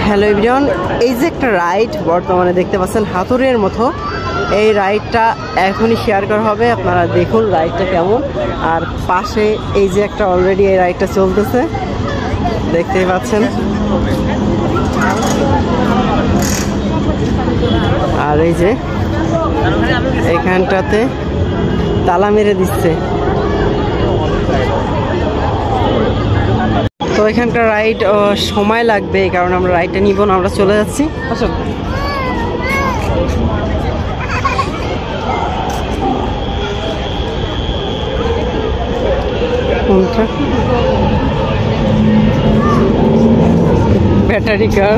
Hello everyone, এই যে একটা রাইড বর্তমানে দেখতে পাচ্ছেন হাতুড়ের মতো, এই রাইডটা এখনই শেয়ার করা হবে। আপনারা দেখুন রাইডটা কেমন। আর পাশে এই যে একটা অলরেডি এই রাইডটা চলতেছে, দেখতেই পাচ্ছেন। আর এই যে এখানটাতে তালা মেরে দিচ্ছে। তো এখানকার রাইড সময় লাগবে, এই কারণে আমরা রাইডটা নিব না, আমরা চলে যাচ্ছি। আসুন। ব্যাটারি কার।